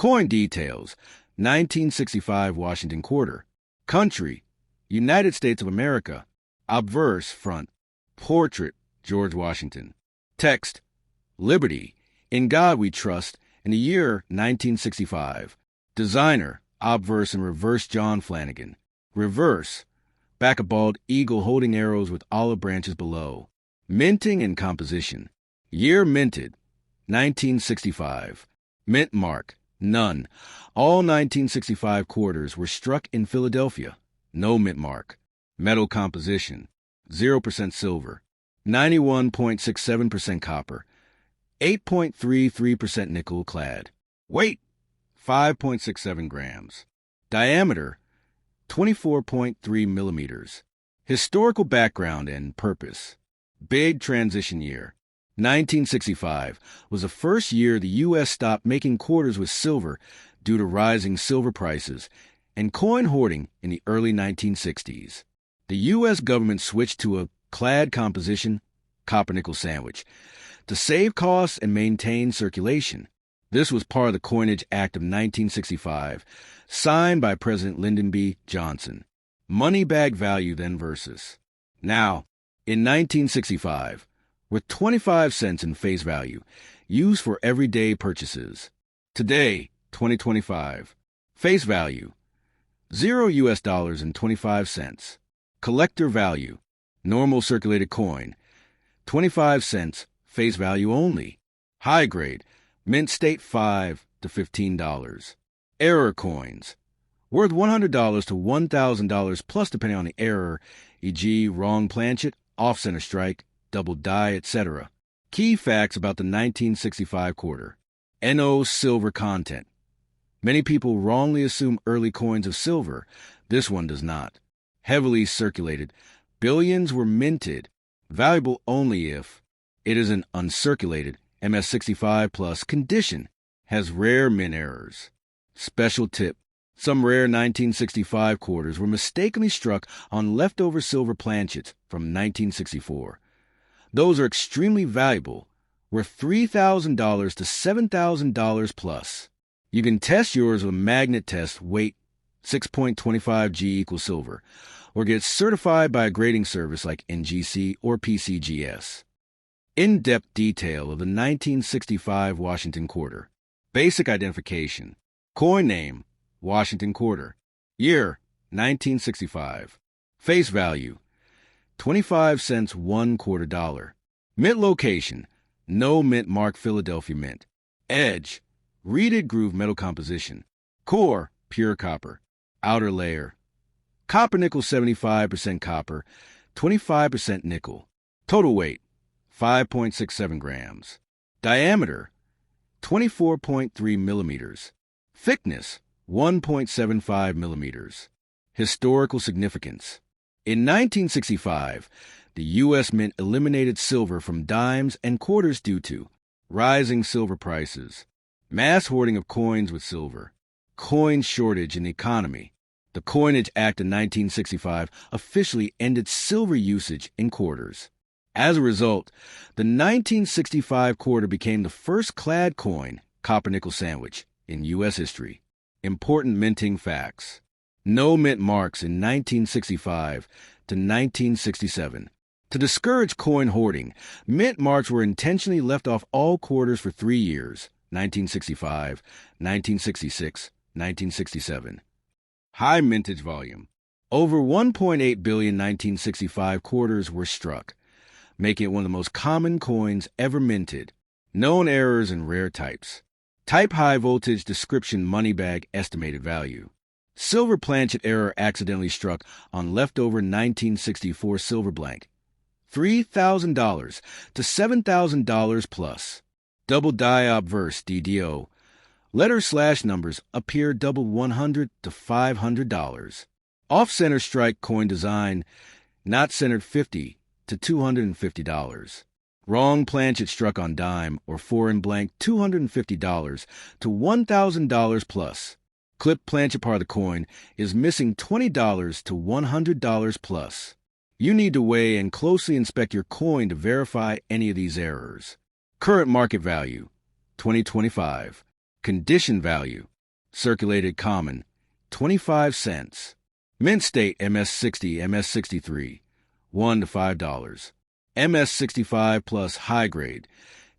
Coin details: 1965 Washington quarter. Country: United States of America. Obverse front: portrait, George Washington. Text: Liberty, in God we trust, in the year 1965. Designer: obverse and reverse John Flanagan. Reverse: back a bald eagle holding arrows with olive branches below. Minting and composition: year minted, 1965. Mint mark: none. All 1965 quarters were struck in Philadelphia. No mint mark. Metal composition: 0% silver, 91.67% copper, 8.33% nickel clad. Weight: 5.67 grams. Diameter: 24.3 millimeters. Historical background and purpose: big transition year. 1965 was the first year the U.S. stopped making quarters with silver due to rising silver prices and coin hoarding in the early 1960s. The U.S. government switched to a clad composition, copper-nickel sandwich, to save costs and maintain circulation. This was part of the Coinage Act of 1965, signed by President Lyndon B. Johnson. Money bag value then versus now. In 1965, with 25 cents in face value, used for everyday purchases. Today, 2025, face value: $0 and 25 cents. Collector value: normal circulated coin, 25 cents, face value only. High grade, mint state $5 to $15. Error coins: worth $100 to $1,000 plus depending on the error, e.g. wrong planchet, off-center strike, double die, etc. Key facts about the 1965 quarter. NO silver content. Many people wrongly assume early coins of silver. This one does not. Heavily circulated. Billions were minted. Valuable only if it is an uncirculated MS65 plus condition. Has rare mint errors. Special tip: some rare 1965 quarters were mistakenly struck on leftover silver planchets from 1964. Those are extremely valuable, worth $3,000 to $7,000 plus. You can test yours with a magnet test, weight 6.25 G equals silver, or get certified by a grading service like NGC or PCGS. In-depth detail of the 1965 Washington quarter. Basic identification. Coin name: Washington quarter. Year: 1965. Face value: 25 cents, $1/4. Mint location: no mint mark, Philadelphia Mint. Edge: reeded groove metal composition. Core: pure copper. Outer layer: copper nickel 75% copper, 25% nickel. Total weight: 5.67 grams. Diameter: 24.3 millimeters. Thickness: 1.75 millimeters. Historical significance: in 1965, the U.S. Mint eliminated silver from dimes and quarters due to rising silver prices, mass hoarding of coins with silver, coin shortage in the economy. The Coinage Act of 1965 officially ended silver usage in quarters. As a result, the 1965 quarter became the first clad coin, copper-nickel sandwich, in U.S. history. Important minting facts: no mint marks in 1965 to 1967. To discourage coin hoarding, mint marks were intentionally left off all quarters for 3 years, 1965, 1966, 1967. High mintage volume: over 1.8 billion 1965 quarters were struck, making it one of the most common coins ever minted. Known errors and rare types. Type high voltage description money bag estimated value. Silver planchet error accidentally struck on leftover 1964 silver blank. $3,000 to $7,000 plus. Double die obverse DDO. Letter/numbers appear double $100 to $500. Off-center strike coin design not centered $50 to $250. Wrong planchet struck on dime or foreign blank $250 to $1,000 plus. Clipped planchet part of the coin is missing $20 to $100 plus. You need to weigh and closely inspect your coin to verify any of these errors. Current market value: 2025. Condition value: Circulated common, 25 cents. Mint State MS60, MS63, $1 to $5. MS65 plus high grade,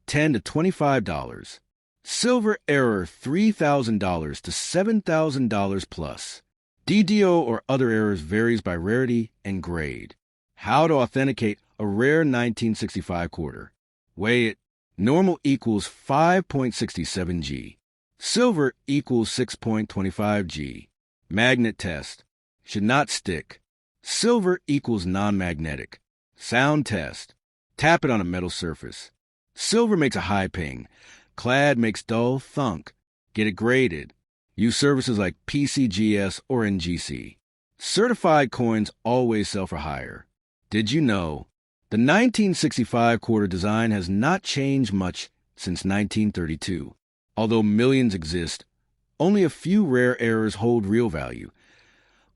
$10 to $25. Silver error, $3,000 to $7,000 plus. DDO or other errors varies by rarity and grade. How to authenticate a rare 1965 quarter. Weigh it. Normal equals 5.67 G. Silver equals 6.25 G. Magnet test. Should not stick. Silver equals non-magnetic. Sound test. Tap it on a metal surface. Silver makes a high ping. Clad makes dull thunk. Get it graded. Use services like PCGS or NGC. Certified coins always sell for higher. Did you know? The 1965 quarter design has not changed much since 1932. Although millions exist, only a few rare errors hold real value.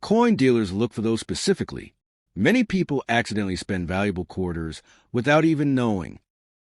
Coin dealers look for those specifically. Many people accidentally spend valuable quarters without even knowing.